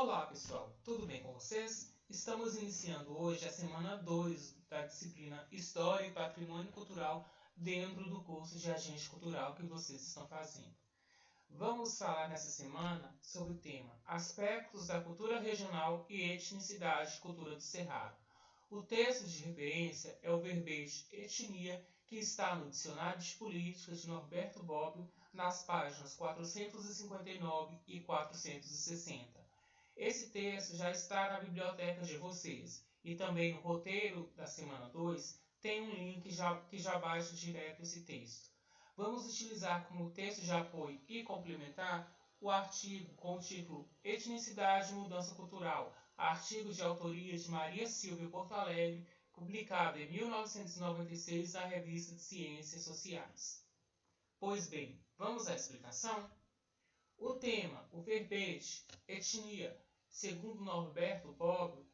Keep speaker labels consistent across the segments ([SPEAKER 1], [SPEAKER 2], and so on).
[SPEAKER 1] Olá pessoal, tudo bem com vocês? Estamos iniciando hoje a semana 2 da disciplina História e Patrimônio Cultural dentro do curso de Agente Cultural que vocês estão fazendo. Vamos falar nessa semana sobre o tema Aspectos da Cultura Regional e Etnicidade e Cultura do Cerrado. O texto de referência é o verbete etnia, que está no Dicionário de Políticas de Norberto Bobbio, nas páginas 459 e 460. Esse texto já está na biblioteca de vocês e também no roteiro da semana 2 tem um link que já baixa direto esse texto. Vamos utilizar como texto de apoio e complementar o artigo com o título Etnicidade e Mudança Cultural, artigo de autoria de Maria Silvia Porto Alegre, publicado em 1996 na Revista de Ciências Sociais. Pois bem, vamos à explicação? O tema, o verbete, etnia, segundo Norberto Bobbio,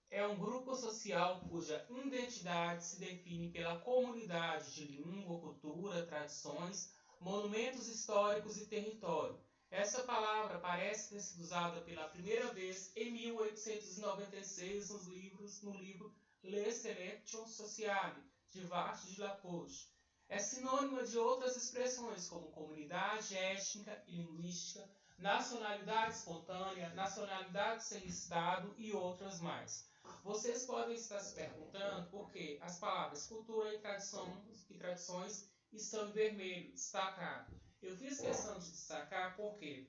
[SPEAKER 1] é um grupo social cuja identidade se define pela comunidade de língua, cultura, tradições, monumentos históricos e território. Essa palavra parece ter sido usada pela primeira vez em 1896 no livro Le Selection Sociale, de Varte de Lapoche. É sinônima de outras expressões como comunidade étnica e linguística, nacionalidade espontânea, nacionalidade sem Estado e outras mais. Vocês podem estar se perguntando por que as palavras cultura e tradições estão em vermelho, destacado. Eu fiz questão de destacar porque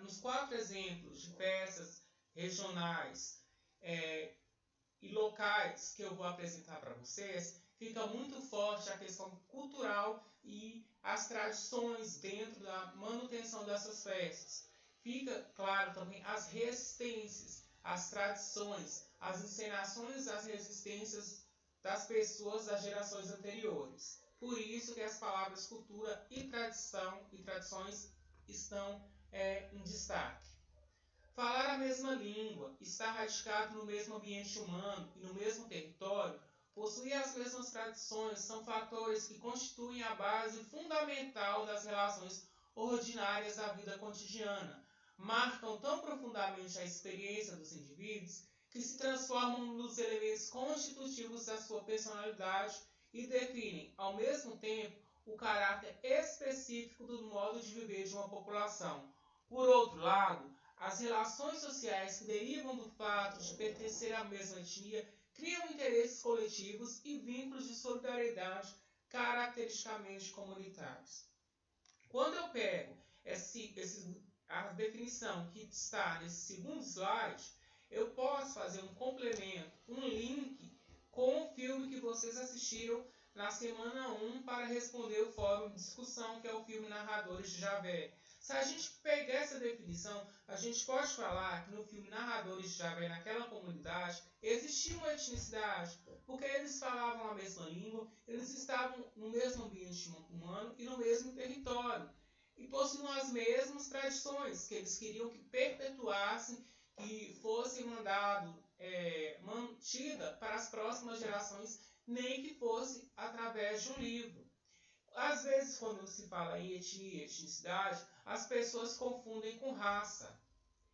[SPEAKER 1] nos 4 exemplos de peças regionais e locais que eu vou apresentar para vocês, fica muito forte a questão cultural e as tradições dentro da manutenção dessas festas. Fica claro também as resistências, as tradições, as encenações das resistências das pessoas das gerações anteriores. Por isso que as palavras cultura e tradições estão em destaque. Falar a mesma língua, estar radicado no mesmo ambiente humano e no mesmo território, possuir as mesmas tradições são fatores que constituem a base fundamental das relações ordinárias da vida cotidiana. Marcam tão profundamente a experiência dos indivíduos que se transformam nos elementos constitutivos da sua personalidade e definem, ao mesmo tempo, o caráter específico do modo de viver de uma população. Por outro lado, as relações sociais que derivam do fato de pertencer à mesma etnia criam interesses coletivos e vínculos de solidariedade caracteristicamente comunitários. Quando eu pego a definição que está nesse segundo slide, eu posso fazer um complemento, um link com o filme que vocês assistiram na semana 1 para responder o fórum de discussão, que é o filme Narradores de Javé. Se a gente pegar essa definição, a gente pode falar que no filme Narradores de Javé, naquela comunidade, existia uma etnicidade, porque eles falavam a mesma língua, eles estavam no mesmo ambiente humano e no mesmo território. E possuíam as mesmas tradições, que eles queriam que perpetuassem, que fosse mantida para as próximas gerações, nem que fosse através de um livro. Às vezes, quando se fala em etnia e etnicidade, as pessoas confundem com raça.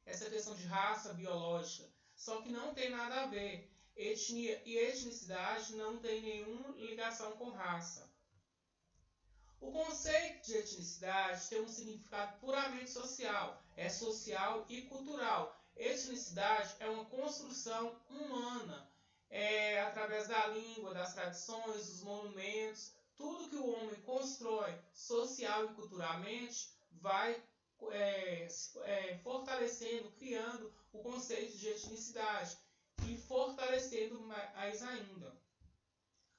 [SPEAKER 1] Essa questão de raça biológica. Só que não tem nada a ver. Etnia e etnicidade não tem nenhuma ligação com raça. O conceito de etnicidade tem um significado puramente social. É social e cultural. Etnicidade é uma construção humana. Através da língua, das tradições, dos monumentos, tudo que o homem constrói social e culturalmente vai fortalecendo, criando o conceito de etnicidade e fortalecendo mais ainda.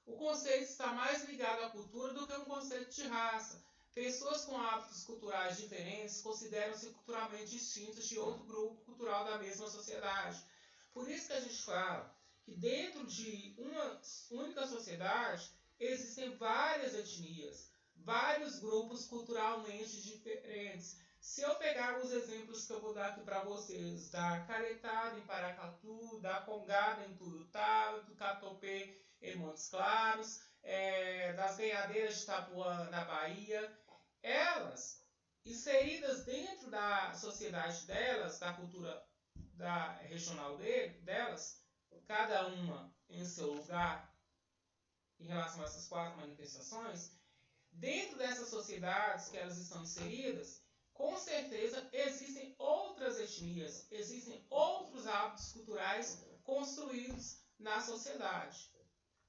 [SPEAKER 1] O conceito está mais ligado à cultura do que um conceito de raça. Pessoas com hábitos culturais diferentes consideram-se culturalmente distintas de outro grupo cultural da mesma sociedade. Por isso que a gente fala que dentro de uma única sociedade existem várias etnias, vários grupos culturalmente diferentes. Se eu pegar os exemplos que eu vou dar aqui para vocês, da caretada em Paracatu, da congada em Turutá, do catopê em Montes Claros, das ganhadeiras de Itapuã na Bahia, elas, inseridas dentro da sociedade delas, da cultura regional delas, cada uma em seu lugar, em relação a essas 4 manifestações, dentro dessas sociedades que elas estão inseridas, com certeza existem outras etnias, existem outros hábitos culturais construídos na sociedade.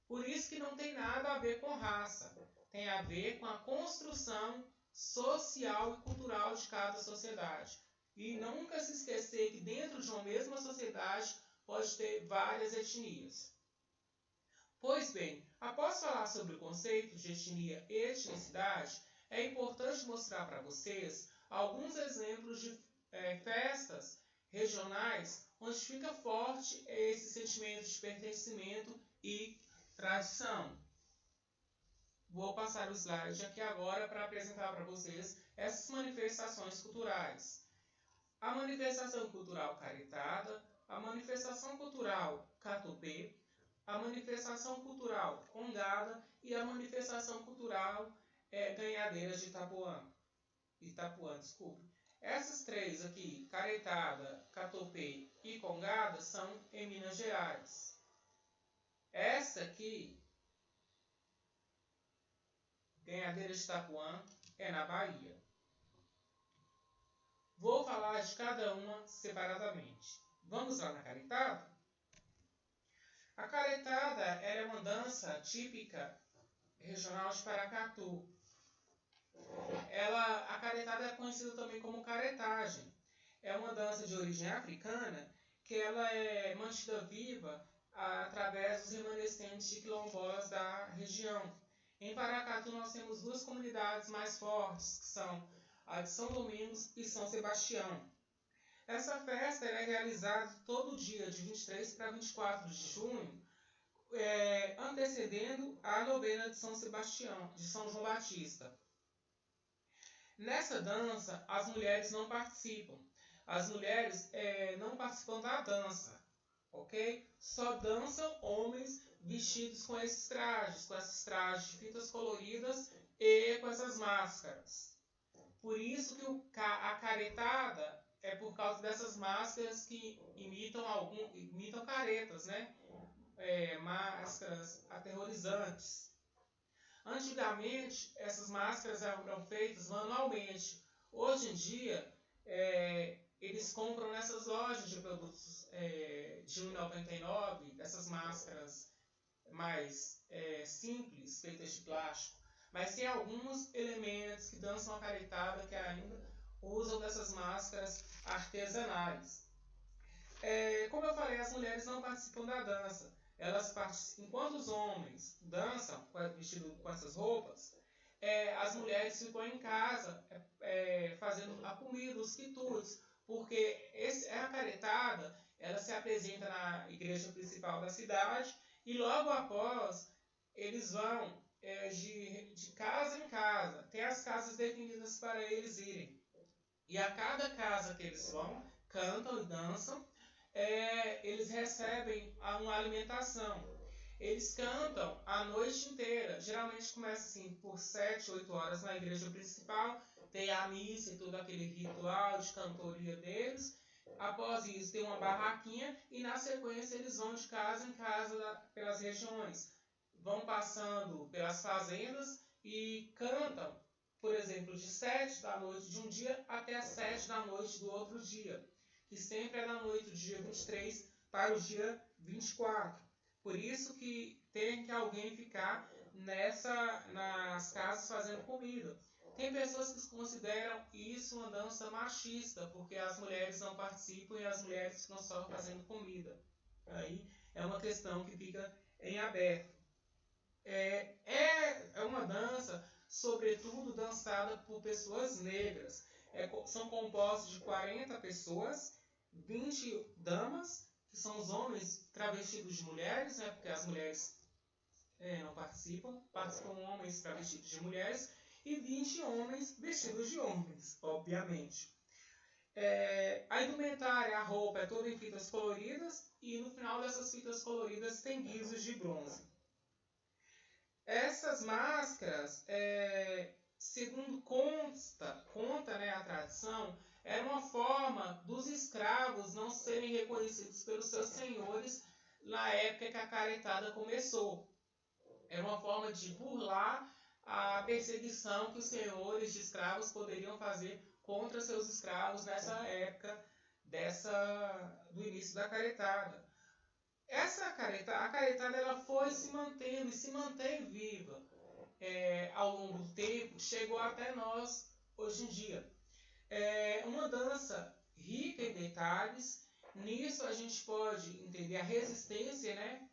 [SPEAKER 1] Por isso que não tem nada a ver com raça, tem a ver com a construção social e cultural de cada sociedade. E nunca se esquecer que dentro de uma mesma sociedade pode ter várias etnias. Pois bem, após falar sobre o conceito de etnia e etnicidade, é importante mostrar para vocês alguns exemplos de festas regionais onde fica forte esse sentimento de pertencimento e tradição. Vou passar o slide aqui agora para apresentar para vocês essas manifestações culturais. A manifestação cultural caretada, a manifestação cultural catopê, a manifestação cultural congada e a manifestação cultural ganhadeira de Itapuã, desculpe. Essas 3 aqui, caretada, catopê e congada, são em Minas Gerais. Essa aqui, ganhadeira de Itapuã, é na Bahia. Vou falar de cada uma separadamente. Vamos lá na caretada? A caretada é uma dança típica regional de Paracatu. A caretada é conhecida também como caretagem. É uma dança de origem africana que ela é mantida viva através dos remanescentes de quilombolas da região. Em Paracatu nós temos 2 comunidades mais fortes, que são a de São Domingos e São Sebastião. Essa festa é realizada todo dia, de 23 para 24 de junho, antecedendo a novena de São Sebastião, de São João Batista. Nessa dança, as mulheres não participam. As mulheres não participam da dança, ok? Só dançam homens vestidos com esses trajes de fitas coloridas e com essas máscaras. Por isso que a caretada é por causa dessas máscaras que imitam caretas, né? Máscaras aterrorizantes. Antigamente, essas máscaras eram feitas manualmente. Hoje em dia, eles compram nessas lojas de produtos de R$ 1,99, essas máscaras mais simples, feitas de plástico. Mas tem alguns elementos que dançam a caretada que ainda usam dessas máscaras artesanais. Como eu falei, as mulheres não participam da dança. Enquanto os homens dançam vestidos com essas roupas, as mulheres ficam em casa fazendo a comida, os quitutes, porque a caretada ela se apresenta na igreja principal da cidade e logo após eles vão de casa em casa. Tem as casas definidas para eles irem. E a cada casa que eles vão, cantam e dançam, eles recebem uma alimentação. Eles cantam a noite inteira. Geralmente começa assim por 7, 8 horas na igreja principal. Tem a missa e todo aquele ritual de cantoria deles. Após isso tem uma barraquinha e na sequência eles vão de casa em casa pelas regiões. Vão passando pelas fazendas e cantam, por exemplo, de 7 da noite de um dia até as 7 da noite do outro dia, que sempre é da noite do dia 23 para o dia 24. Por isso que tem que alguém ficar nas casas fazendo comida. Tem pessoas que consideram isso uma dança machista, porque as mulheres não participam e as mulheres ficam só fazendo comida. Aí é uma questão que fica em aberto. É uma dança, sobretudo, dançada por pessoas negras. São compostos de 40 pessoas, 20 damas, que são os homens travestidos de mulheres, né, porque as mulheres não participam homens travestidos de mulheres, e 20 homens vestidos de homens, obviamente. A indumentária, a roupa é toda em fitas coloridas, e no final dessas fitas coloridas tem guizos de bronze. Essas máscaras segundo conta, né, a tradição, era uma forma dos escravos não serem reconhecidos pelos seus senhores na época que a caretada começou. Era uma forma de burlar a perseguição que os senhores de escravos poderiam fazer contra seus escravos nessa época do início da caretada. A caretada ela foi se mantendo e se mantém viva ao longo do tempo, chegou até nós hoje em dia. É uma dança rica em detalhes. Nisso a gente pode entender a resistência, né?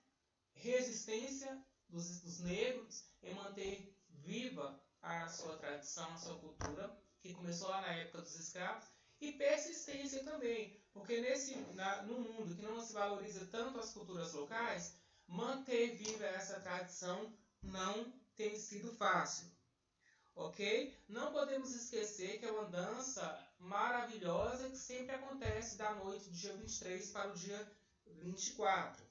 [SPEAKER 1] Resistência dos negros em manter viva a sua tradição, a sua cultura, que começou lá na época dos escravos, e persistência também, porque no mundo que não se valoriza tanto as culturas locais, manter viva essa tradição não tem sido fácil. Ok? Não podemos esquecer que é uma dança maravilhosa que sempre acontece da noite do dia 23 para o dia 24.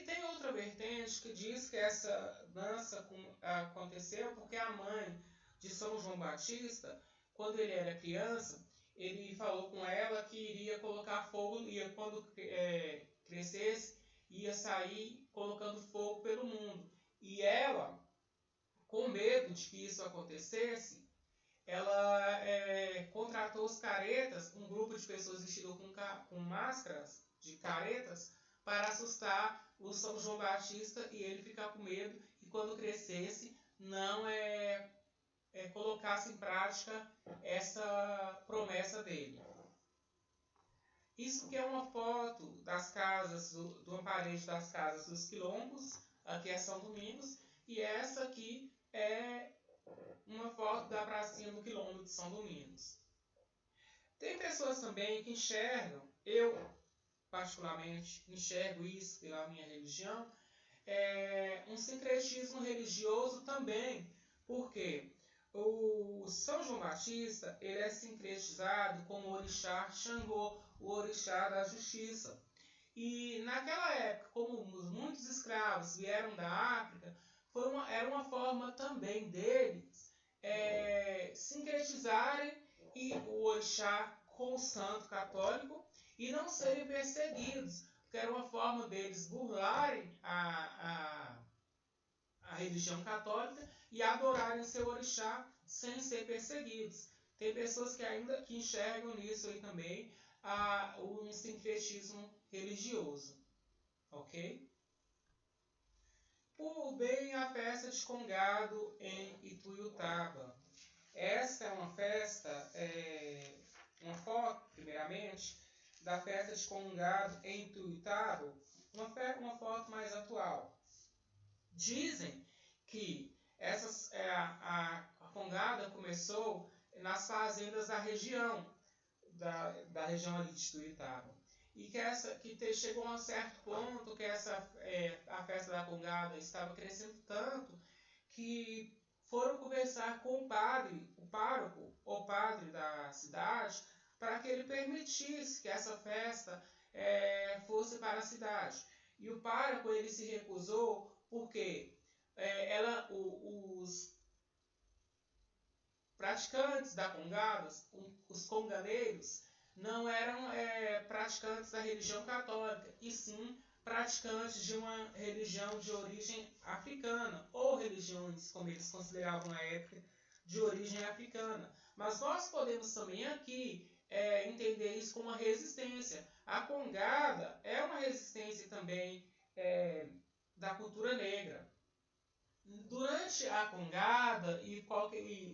[SPEAKER 1] Tem outra vertente que diz que essa dança aconteceu porque a mãe de São João Batista, quando ele era criança, ele falou com ela que iria colocar fogo, quando crescesse, ia sair colocando fogo pelo mundo. E ela, com medo de que isso acontecesse, ela contratou os caretas, um grupo de pessoas vestidas com máscaras de caretas, para assustar o São João Batista e ele ficar com medo e quando crescesse não colocasse em prática essa promessa dele. Isso que é uma foto das casas, do amparejo das casas dos quilombos, aqui é São Domingos, e essa aqui é uma foto da pracinha do quilombo de São Domingos. Tem pessoas também que enxergam, eu particularmente enxergo isso pela minha religião, um sincretismo religioso também, porque o São João Batista ele é sincretizado com o orixá Xangô, o orixá da justiça. E naquela época, como muitos escravos vieram da África, era uma forma também deles sincretizarem o orixá com o santo católico e não serem perseguidos, porque era uma forma deles burlarem a religião católica e adorarem seu orixá sem ser perseguidos. Tem pessoas que ainda enxergam nisso aí também um sincretismo religioso. Ok? Por bem, a festa de Congado em Ituiutaba. Esta é uma festa, uma foto, primeiramente, da festa de Congado em Ituiutaba, uma foto mais atual. Dizem que a Congada começou nas fazendas da região, da região ali de Ituiutaba. E que chegou a um certo ponto que a festa da Congada estava crescendo tanto que foram conversar com o pároco, o padre da cidade, para que ele permitisse que essa festa fosse para a cidade. E o pároco ele se recusou porque os praticantes da Congada, os conganeiros, não eram praticantes da religião católica, e sim praticantes de uma religião de origem africana, ou religiões, como eles consideravam na época, de origem africana. Mas nós podemos também aqui entender isso como uma resistência. A Congada é uma resistência também da cultura negra. Durante a Congada e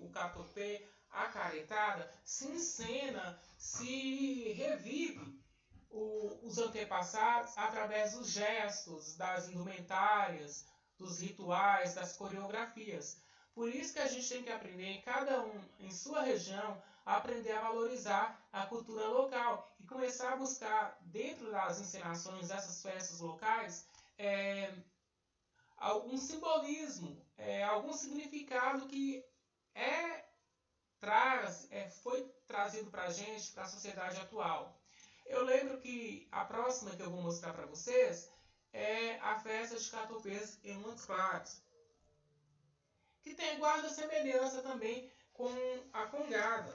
[SPEAKER 1] o Catopê, a caretada, se encena, se revive os antepassados através dos gestos, das indumentárias, dos rituais, das coreografias. Por isso que a gente tem que aprender, cada um em sua região, a aprender a valorizar a cultura local e começar a buscar, dentro das encenações dessas festas locais, algum simbolismo, algum significado que foi trazido para a gente, para a sociedade atual. Eu lembro que a próxima que eu vou mostrar para vocês é a festa de Catopês em Montes Claros. que guarda semelhança também com a congada.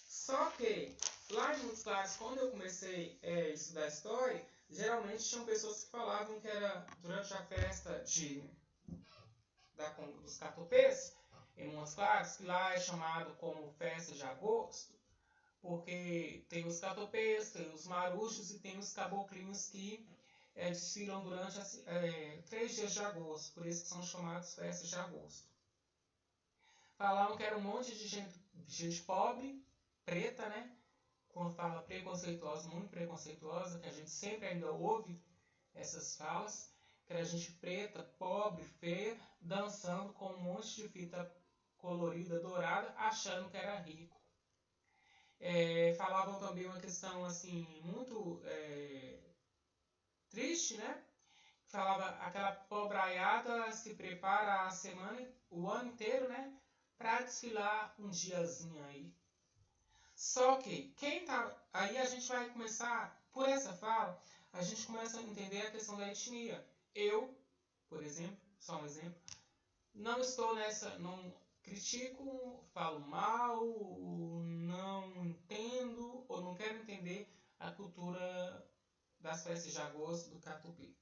[SPEAKER 1] Só que, lá em Montes Claros, quando eu comecei a estudar história, geralmente tinham pessoas que falavam que era durante a festa dos Catopês, em Montes Claros, que lá é chamado como festa de agosto, porque tem os Catopês, tem os marujos e tem os caboclinhos que desfilam durante 3 dias de agosto, por isso que são chamados festas de agosto. Falavam que era um monte de gente pobre, preta, né? Quando fala preconceituosa, muito preconceituosa, que a gente sempre ainda ouve essas falas, que era gente preta, pobre, feia, dançando com um monte de fita colorida, dourada, achando que era rico. Falavam também uma questão assim muito triste, né? Falava aquela pobraiada se prepara a semana, o ano inteiro, né? Para desfilar um diazinho aí. Só que aí a gente vai começar, por essa fala, a gente começa a entender a questão da etnia. Eu, por exemplo, só um exemplo, não estou nessa, não critico, falo mal, não entendo ou não quero entender a cultura das festas de agosto do Catupi.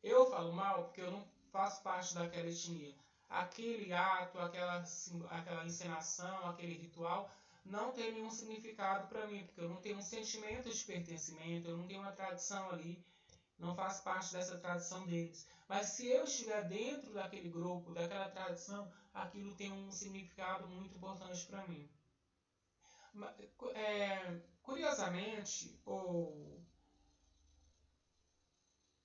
[SPEAKER 1] Eu falo mal porque eu não faço parte daquela etnia. Aquele ato, aquela encenação, aquele ritual não tem nenhum significado para mim, porque eu não tenho um sentimento de pertencimento, eu não tenho uma tradição ali, não faço parte dessa tradição deles. Mas se eu estiver dentro daquele grupo, daquela tradição, aquilo tem um significado muito importante para mim. Curiosamente, ou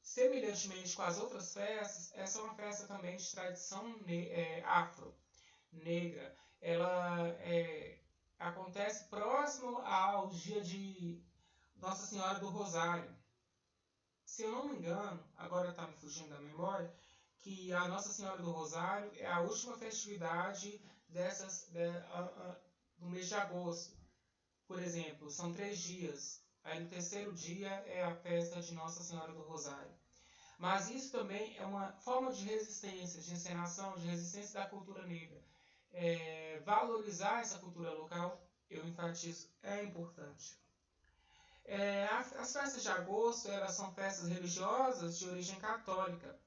[SPEAKER 1] semelhantemente com as outras festas, essa é uma festa também de tradição afro, negra. Ela acontece próximo ao dia de Nossa Senhora do Rosário. Se eu não me engano, agora está me fugindo da memória, que a Nossa Senhora do Rosário é a última festividade do mês de agosto. Por exemplo, são 3 dias. Aí no terceiro dia é a festa de Nossa Senhora do Rosário. Mas isso também é uma forma de resistência, de encenação, de resistência da cultura negra. Valorizar essa cultura local, eu enfatizo, é importante. As festas de agosto, elas são festas religiosas de origem católica,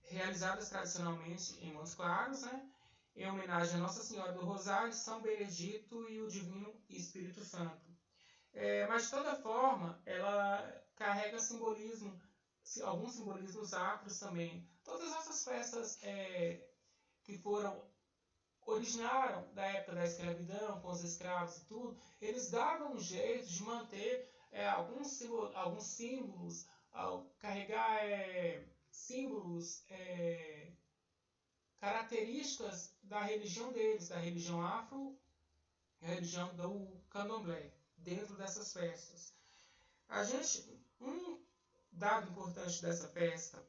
[SPEAKER 1] realizadas tradicionalmente em Montes Claros, né, em homenagem a Nossa Senhora do Rosário, São Benedito e o Divino Espírito Santo. Mas de toda forma, ela carrega alguns simbolismos afros também. Todas essas festas que originaram da época da escravidão, com os escravos e tudo, eles davam um jeito de manter alguns símbolos, carregar símbolos, características da religião deles, da religião afro, a religião do candomblé, dentro dessas festas. Um dado importante dessa festa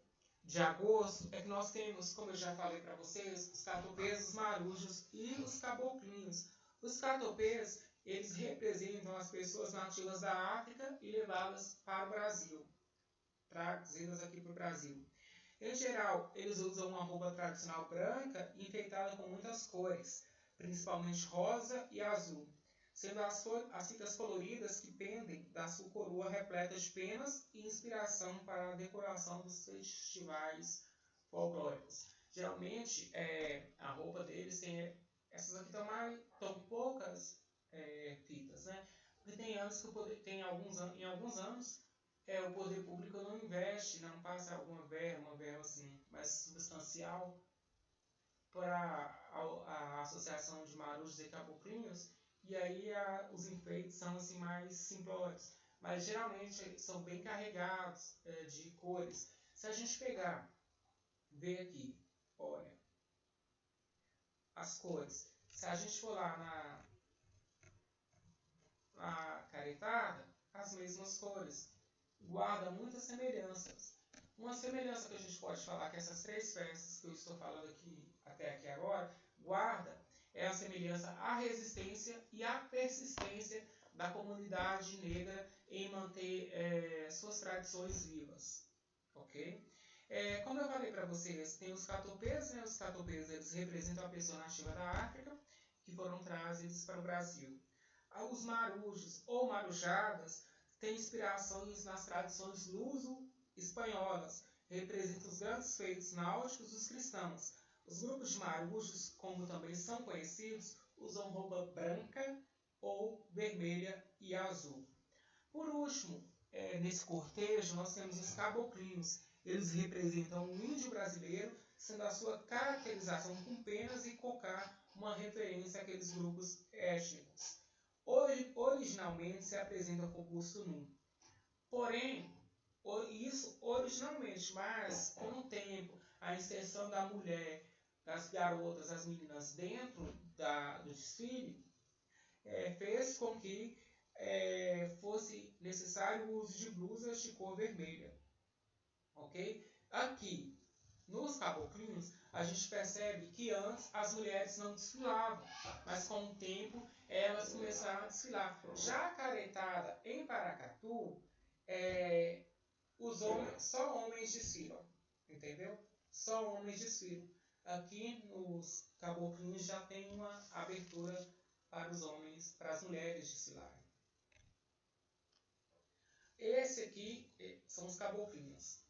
[SPEAKER 1] de agosto é que nós temos, como eu já falei para vocês, os catopês, os marujos e os caboclinhos. Os catopês, eles representam as pessoas nativas da África e levadas para o Brasil, trazidas aqui para o Brasil. Em geral, eles usam uma roupa tradicional branca e enfeitada com muitas cores, principalmente rosa e azul, sendo as fitas coloridas que pendem da sua coroa repleta de penas e inspiração para a decoração dos festivais folclóricos. Geralmente, a roupa deles tem... Essas aqui estão poucas fitas, né? Porque tem anos que em alguns anos, o poder público não investe, não passa uma verba assim, mais substancial para a Associação de Marujos e Caboclinhos, e aí os enfeites são assim, mais simplórios, mas geralmente são bem carregados de cores. Se a gente ver aqui, olha, as cores. Se a gente for lá na caretada, as mesmas cores. Guarda muitas semelhanças. Uma semelhança que a gente pode falar que essas 3 festas que eu estou falando até aqui agora, guarda é a semelhança à resistência e à persistência da comunidade negra em manter suas tradições vivas. Ok? Como eu falei para vocês, tem os catopês, né? Os catopês, eles representam a pessoa nativa da África, que foram trazidos para o Brasil. Os marujos ou marujadas têm inspirações nas tradições luso-espanholas, representam os grandes feitos náuticos dos cristãos. Os grupos de marujos, como também são conhecidos, usam roupa branca ou vermelha e azul. Por último, nesse cortejo, nós temos os caboclinhos. Eles representam o índio brasileiro, sendo a sua caracterização com penas e cocar uma referência àqueles grupos étnicos. Originalmente se apresenta com o busto nu. Porém, isso originalmente, mas com o tempo, a inserção da mulher, das garotas, das meninas dentro do desfile, fez com que fosse necessário o uso de blusas de cor vermelha. Ok? Aqui, nos caboclinhos, a gente percebe que antes as mulheres não desfilavam, mas com o tempo elas começaram a desfilar. Já a caretada em Paracatu, só homens desfilam, entendeu? Só homens desfilam. Aqui nos caboclinhos já tem uma abertura para os homens, para as mulheres desfilarem. Esse aqui são os caboclinhos.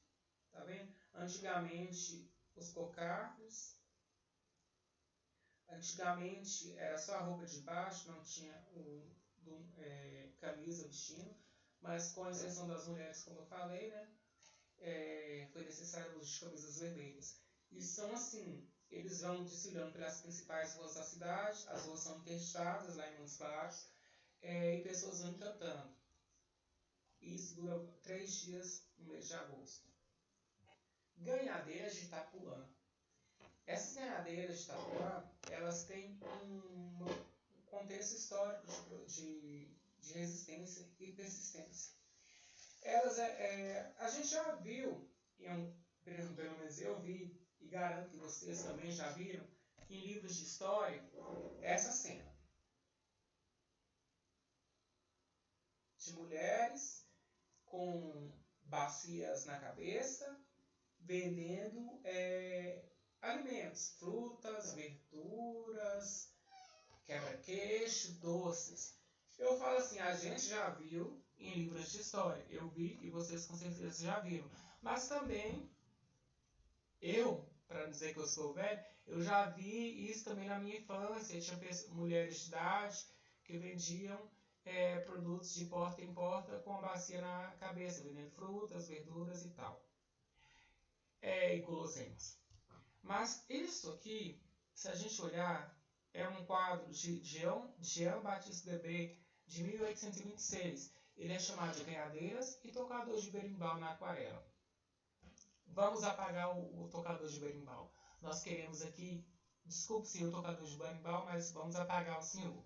[SPEAKER 1] Tá vendo? Antigamente, os cocardos. Antigamente era só a roupa de baixo, não tinha camisa, vestido. Mas com a exceção das mulheres, como eu falei, né? Foi necessário o uso de camisas vermelhas. E são assim, eles vão desfilando pelas principais ruas da cidade, as ruas são interestadas lá em Montes Claros, e pessoas vão cantando. Isso dura 3 dias no mês de agosto. Ganhadeiras de Itapuã. Essas ganhadeiras de Itapuã, elas têm um contexto histórico de resistência e persistência. A gente já viu, pelo menos eu vi, e garanto que vocês também já viram, em livros de história, essa cena de mulheres com bacias na cabeça, vendendo alimentos, frutas, verduras, quebra-queixo, doces. Eu falo assim, a gente já viu em livros de história, eu vi e vocês com certeza já viram. Mas também, para dizer que eu sou velho, eu já vi isso também na minha infância. Tinha mulheres de idade que vendiam produtos de porta em porta com a bacia na cabeça, vendendo frutas, verduras e tal. E guloseimas. Mas isso aqui, se a gente olhar, é um quadro de Jean Baptiste Debré, de 1826. Ele é chamado de Ganhadeiras e Tocador de Berimbau na aquarela. Vamos apagar o tocador de berimbau. Nós queremos aqui, desculpe senhor tocador de berimbau, mas vamos apagar o senhor.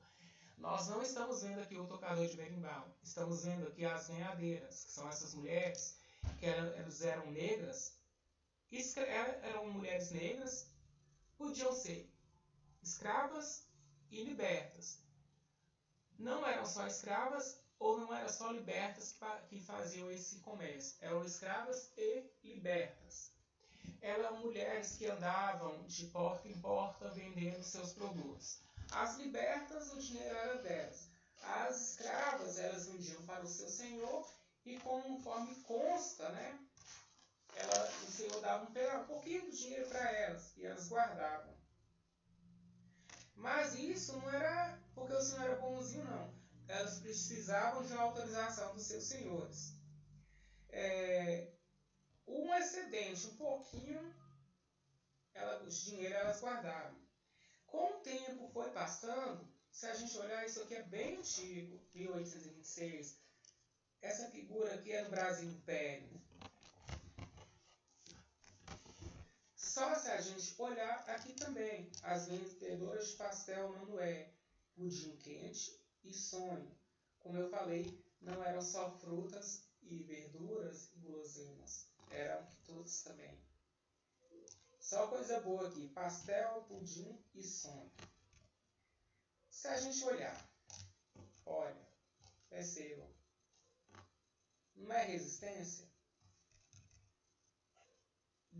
[SPEAKER 1] Nós não estamos vendo aqui o tocador de berimbau. Estamos vendo aqui as ganhadeiras, que são essas mulheres que eram negras. Eram mulheres negras, podiam ser escravas e libertas. Não eram só escravas ou não eram só libertas que faziam esse comércio. Eram escravas e libertas. Eram mulheres que andavam de porta em porta vendendo seus produtos. As libertas, o dinheiro era delas. As escravas, elas vendiam para o seu senhor e conforme consta, né? O senhor dava um pouquinho do dinheiro para elas e elas guardavam. Mas isso não era porque o senhor era bonzinho, não. Elas precisavam de uma autorização dos seus senhores. Um excedente, um pouquinho, o dinheiro elas guardavam. Com o tempo foi passando, se a gente olhar, isso aqui é bem antigo, 1826. Essa figura aqui é do Brasil Império. Só se a gente olhar aqui também, as vendedoras de pastel Manoé, pudim quente e sonho. Como eu falei, não eram só frutas e verduras e guloseimas, eram tudo também. Só coisa boa aqui, pastel, pudim e sonho. Se a gente olhar, olha, percebam, não é resistência?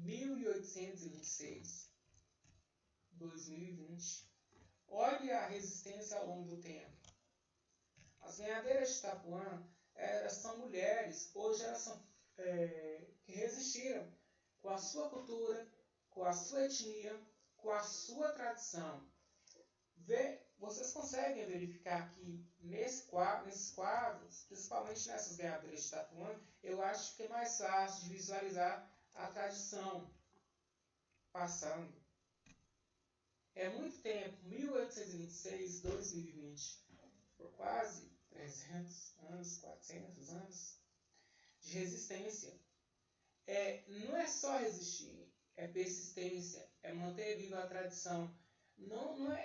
[SPEAKER 1] 1826, 2020. Olhe a resistência ao longo do tempo. As ganhadeiras de Itapuã são mulheres, hoje elas são, que resistiram com a sua cultura, com a sua etnia, com a sua tradição. Vocês conseguem verificar aqui nesses quadros, principalmente nessas ganhadeiras de Itapuã, eu acho que é mais fácil de visualizar a tradição passando. É muito tempo, 1826, 2020, por quase 300 anos, 400 anos de resistência. Não é só resistir, é persistência, é manter viva a tradição.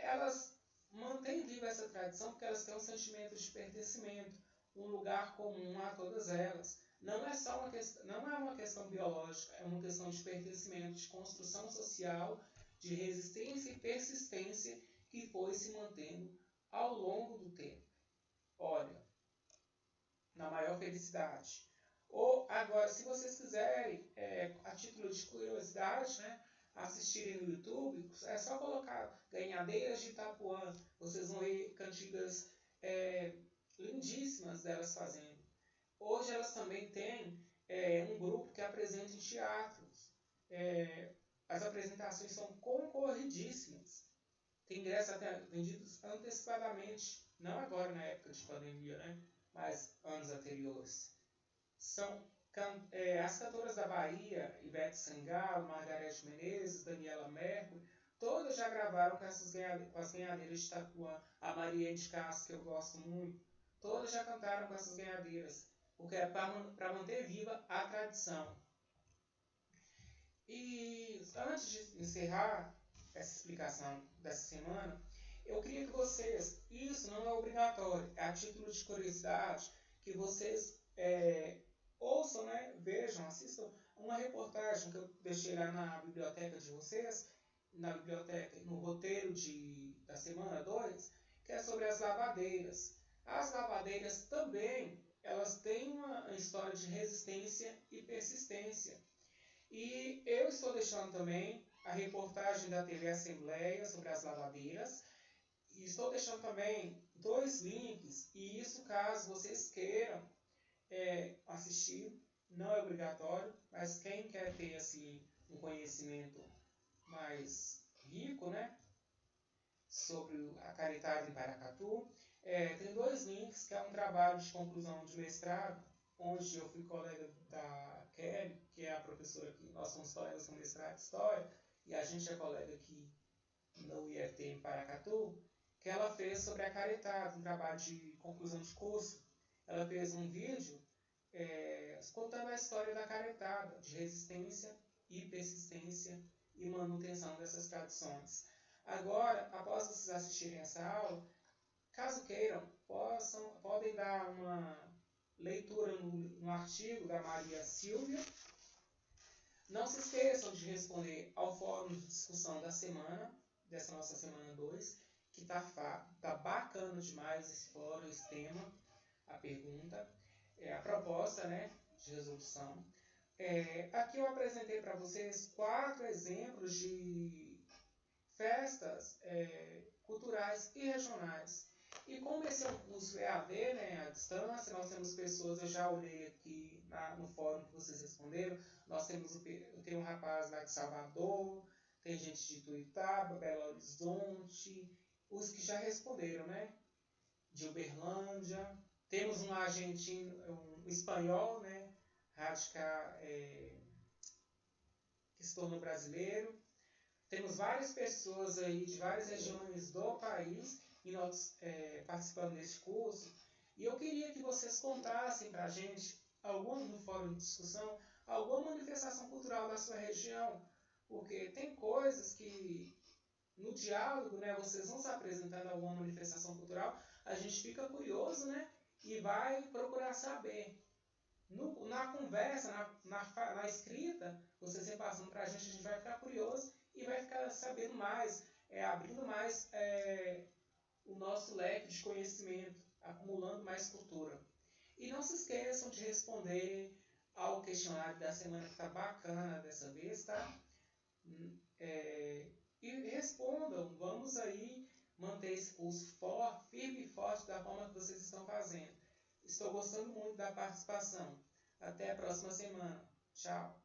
[SPEAKER 1] Elas mantêm viva essa tradição porque elas têm um sentimento de pertencimento, um lugar comum a todas elas. Não é uma questão biológica, é uma questão de pertencimento, de construção social, de resistência e persistência que foi se mantendo ao longo do tempo. Olha, na maior felicidade. Ou agora, se vocês quiserem, a título de curiosidade, né, assistirem no YouTube, é só colocar Ganhadeiras de Itapuã. Vocês vão ver cantigas lindíssimas delas fazendo. Hoje elas também têm um grupo que apresenta em teatros. As apresentações são concorridíssimas. Tem ingressos até vendidos antecipadamente, não agora na época de pandemia, né? Mas anos anteriores. São as cantoras da Bahia, Ivete Sangalo, Margareth Menezes, Daniela Mercury, todas já gravaram com as ganhadeiras de Itapuã. A Maria de Castro, que eu gosto muito, todas já cantaram com essas ganhadeiras, porque é para manter viva a tradição. E antes de encerrar essa explicação dessa semana, eu queria que vocês, isso não é obrigatório, é a título de curiosidade, que vocês ouçam, né, vejam, assistam uma reportagem que eu deixei lá na biblioteca de vocês, no roteiro da semana 2, que é sobre as lavadeiras. As lavadeiras também, elas têm uma história de resistência e persistência. E eu estou deixando também a reportagem da TV Assembleia sobre as lavadeiras. E estou deixando também 2 links, e isso caso vocês queiram assistir, não é obrigatório, mas quem quer ter assim, um conhecimento mais rico, né, sobre a caretada em Paracatu, tem 2 links, que é um trabalho de conclusão de mestrado, onde eu fui colega da Kelly, que é a professora aqui, nós somos colegas com mestrado de História, e a gente é colega aqui no IFT em Paracatu, que ela fez sobre a caretada, um trabalho de conclusão de curso. Ela fez um vídeo contando a história da caretada, de resistência e persistência e manutenção dessas tradições. Agora, após vocês assistirem essa aula, caso queiram, podem dar uma leitura no artigo da Maria Silvia. Não se esqueçam de responder ao fórum de discussão da semana, dessa nossa semana 2, que tá bacana demais esse fórum, esse tema, a pergunta, a proposta, né, de resolução. Aqui eu apresentei para vocês 4 exemplos de festas culturais e regionais. E como esse é um curso EAD, né, à distância, nós temos pessoas, eu já olhei aqui no fórum que vocês responderam, eu tenho um rapaz lá de Salvador, tem gente de Tuiutaba, Belo Horizonte, os que já responderam, né, de Uberlândia, temos um argentino, um espanhol, né, que se tornou brasileiro. Temos várias pessoas aí de várias regiões do país e nós participando desse curso. E eu queria que vocês contassem para a gente, no fórum de discussão, alguma manifestação cultural da sua região. Porque tem coisas que, no diálogo, né, vocês vão se apresentando alguma manifestação cultural, a gente fica curioso, né, e vai procurar saber. Na conversa, na escrita, vocês repassando para a gente vai ficar curioso e vai ficar sabendo mais, abrindo mais o nosso leque de conhecimento, acumulando mais cultura. E não se esqueçam de responder ao questionário da semana, que está bacana dessa vez, tá? E respondam, vamos aí manter esse curso firme e forte da forma que vocês estão fazendo. Estou gostando muito da participação. Até a próxima semana. Tchau.